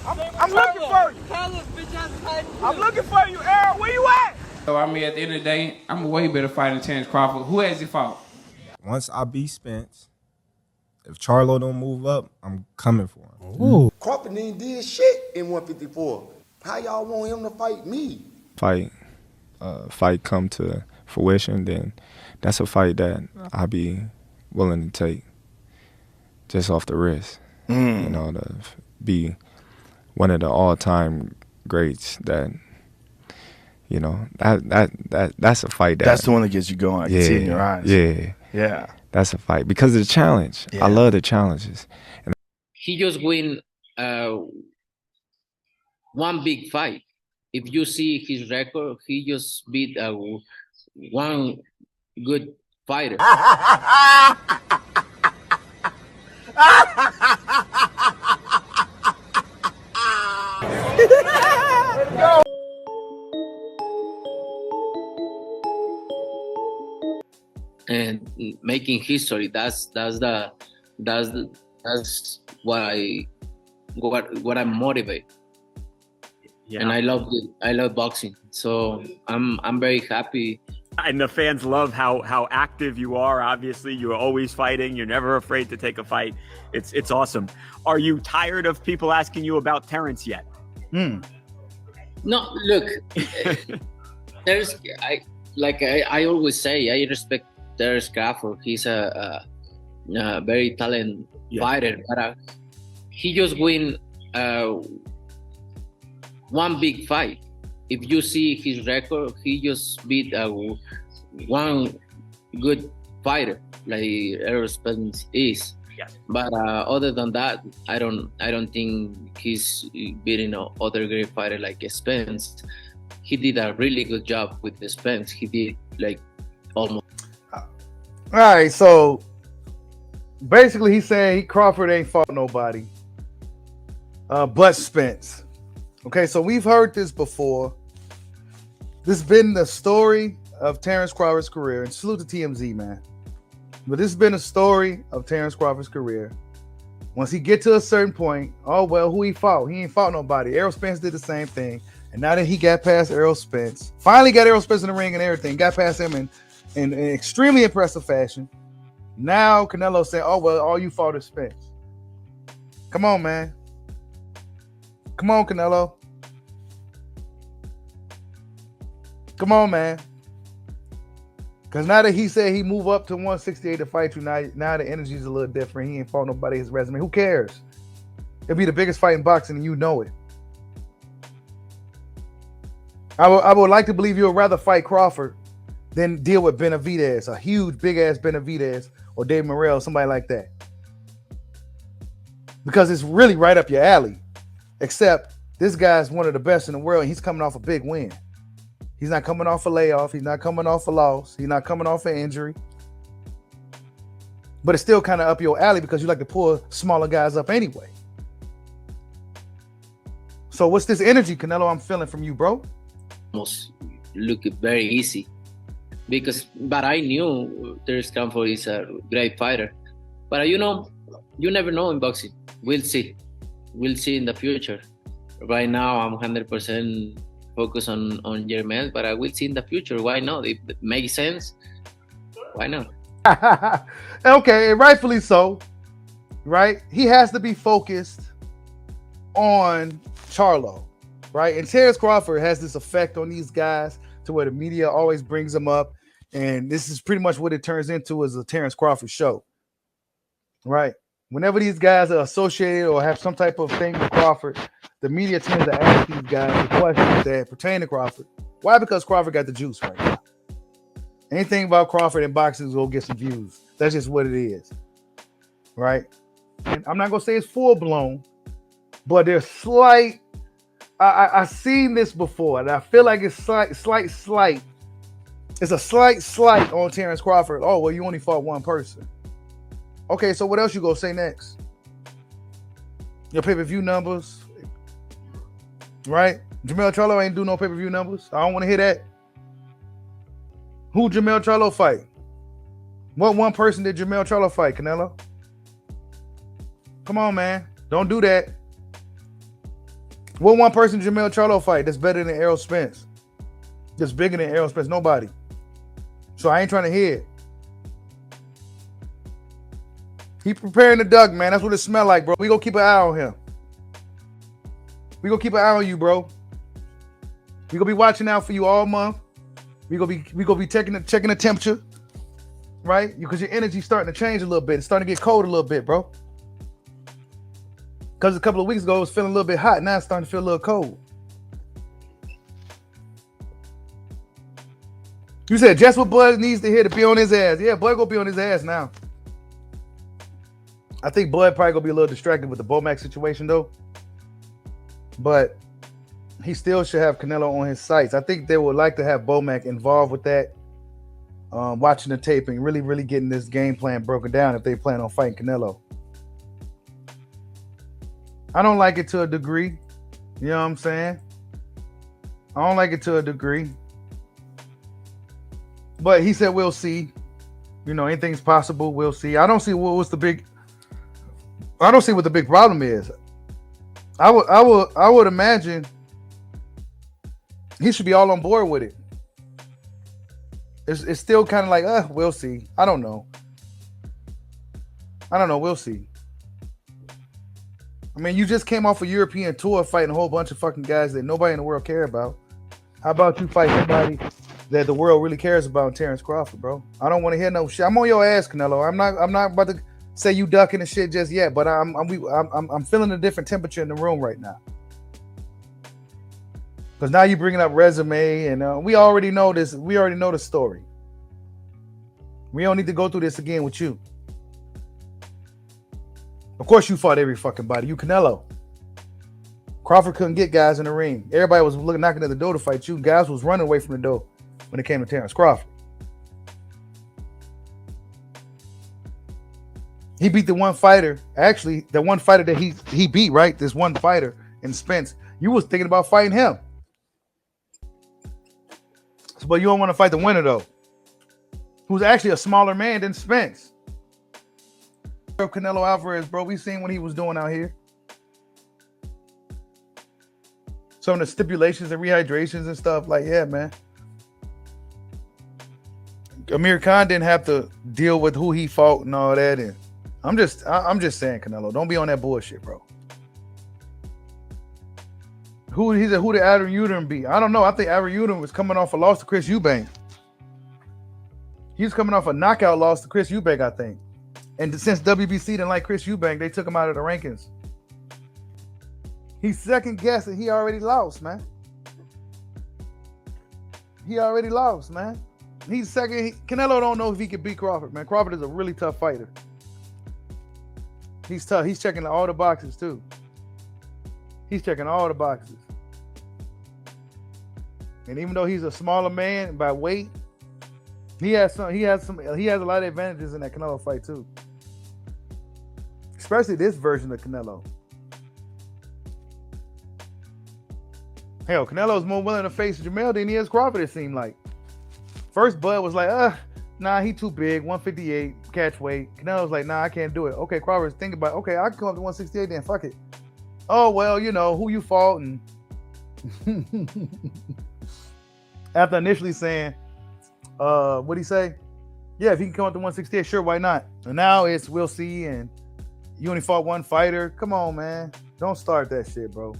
I'm looking for you. I'm looking for you, Errol. Where you at? So, I mean, at the end of the day, I'm a way better fighter than Terence Crawford. Who has he fought? Once I beat Spence, if Charlo don't move up, I'm coming for him. Ooh. Crawford ain't did shit in 154. How y'all want him to fight me? Fight come to fruition, then that's a fight that I'll be willing to take just off the wrist. You know, to be one of the all-time greats that, you know, that's a fight that's the one that gets you going. I can see it in your eyes. Yeah. That's a fight because of the challenge. I love the challenges. And he just win one big fight. If you see his record, he just beat one good fighter. And making history, that's what I'm motivated. Yeah. And I love boxing, so I'm very happy. And the fans love how active you are. Obviously, you're always fighting. You're never afraid to take a fight. It's awesome. Are you tired of people asking you about Terence yet? No, look, I always say, I respect Terence Crawford. He's a very talented fighter, but he just win one big fight. If you see his record, he just beat one good fighter, like Errol Spence is. Yeah. But other than that, I don't think he's beating other great fighter like Spence. He did a really good job with the Spence. He did like almost. All right, so basically he's saying Crawford ain't fought nobody but Spence. Okay, so we've heard this before. This has been the story of Terence Crawford's career, and salute to TMZ, man. But this has been a story of Terence Crawford's career. Once he get to a certain point, oh, well, who he fought? He ain't fought nobody. Errol Spence did the same thing. And now that he got past Errol Spence, finally got Errol Spence in the ring and everything, got past him in extremely impressive fashion. Now Canelo saying, oh, well, all you fought is Spence. Come on, man. Come on, Canelo. Come on, man. Because now that he said he moved up to 168 to fight you, now the energy's a little different. He ain't fought nobody his resume. Who cares? It'll be the biggest fight in boxing and you know it. I would like to believe you would rather fight Crawford than deal with Benavidez, a huge, big-ass Benavidez or Dave Morrell, somebody like that. Because it's really right up your alley. Except this guy's one of the best in the world and he's coming off a big win. He's not coming off a layoff. He's not coming off a loss. He's not coming off an injury. But it's still kind of up your alley because you like to pull smaller guys up anyway. So what's this energy, Canelo, I'm feeling from you, bro? Almost look very easy. But I knew Terence Crawford is a great fighter. But you never know in boxing. We'll see. We'll see in the future. Right now, I'm 100% focused on Jermel, but I will see in the future. Why not? If it makes sense, why not? Okay, and rightfully so, right? He has to be focused on Charlo, right? And Terence Crawford has this effect on these guys to where the media always brings them up, and this is pretty much what it turns into as a Terence Crawford show, right? Whenever these guys are associated or have some type of thing with Crawford, the media tends to ask these guys the questions that pertain to Crawford. Why? Because Crawford got the juice right now. Anything about Crawford in boxing is going to get some views. That's just what it is, right? And I'm not going to say it's full-blown, but there's slight. I've seen this before, and I feel like it's slight. It's a slight on Terence Crawford. Oh, well, you only fought one person. Okay, so what else you gonna say next? Your pay-per-view numbers, right? Jermell Charlo ain't do no pay-per-view numbers. I don't want to hear that. Who Jermell Charlo fight? What one person did Jermell Charlo fight, Canelo? Come on, man. Don't do that. What one person Jermell Charlo fight that's better than Errol Spence? That's bigger than Errol Spence? Nobody. So I ain't trying to hear it. He preparing the duck, man. That's what it smell like, bro. We gonna keep an eye on him. We gonna keep an eye on you, bro. We gonna be watching out for you all month. We gonna be checking the temperature, right? Because your energy's starting to change a little bit. It's starting to get cold a little bit, bro. Because a couple of weeks ago it was feeling a little bit hot. Now it's starting to feel a little cold. You said just what Bud needs to hear to be on his ass. Yeah, Bud gonna be on his ass now. I think Bud probably gonna be a little distracted with the Bomac situation though. But he still should have Canelo on his sights. I think they would like to have Bomac involved with that. Watching the taping, really getting this game plan broken down if they plan on fighting Canelo. I don't like it to a degree. You know what I'm saying? I don't like it to a degree. But he said we'll see. You know, anything's possible. We'll see. I don't see what the big problem is. I would imagine he should be all on board with it. It's still kind of like, we'll see. I don't know. We'll see. I mean, you just came off a European tour fighting a whole bunch of fucking guys that nobody in the world care about. How about you fight somebody that the world really cares about, Terence Crawford, bro? I don't want to hear no shit. I'm on your ass, Canelo. I'm not about to say you ducking and shit just yet, but I'm feeling a different temperature in the room right now. Because now you're bringing up resume, and we already know this. We already know the story. We don't need to go through this again with you. Of course, you fought every fucking body. You Canelo. Crawford couldn't get guys in the ring. Everybody was knocking at the door to fight you. Guys was running away from the door when it came to Terence Crawford. He beat the one fighter. Actually, the one fighter that he beat, right? This one fighter in Spence. You was thinking about fighting him. But you don't want to fight the winner, though. Who's actually a smaller man than Spence. Canelo Alvarez, bro. We seen what he was doing out here. Some of the stipulations and rehydrations and stuff. Like, yeah, man. Amir Khan didn't have to deal with who he fought and all that. And I'm just saying, Canelo, don't be on that bullshit, bro. Who did Aaron Uterm beat? I don't know. I think Aaron Uterm was coming off a loss to Chris Eubank. He was coming off a knockout loss to Chris Eubank, I think. And since WBC didn't like Chris Eubank, they took him out of the rankings. He's second guessing. He already lost, man. He's second. Canelo don't know if he can beat Crawford, man. Crawford is a really tough fighter. He's tough. He's checking all the boxes, too. And even though he's a smaller man by weight, he has a lot of advantages in that Canelo fight too. Especially this version of Canelo. Hell, Canelo's more willing to face Jermell than he is Crawford, it seemed like. First Bud was like, nah, he too big, 158, catch weight. Canelo's like, nah, I can't do it. Okay, Crawford's thinking about, okay, I can come up to 168 then, fuck it. Oh, well, you know, who you fought and after initially saying, what'd he say? Yeah, if he can come up to 168, sure, why not? And now it's we'll see, and you only fought one fighter. Come on, man. Don't start that shit, bro.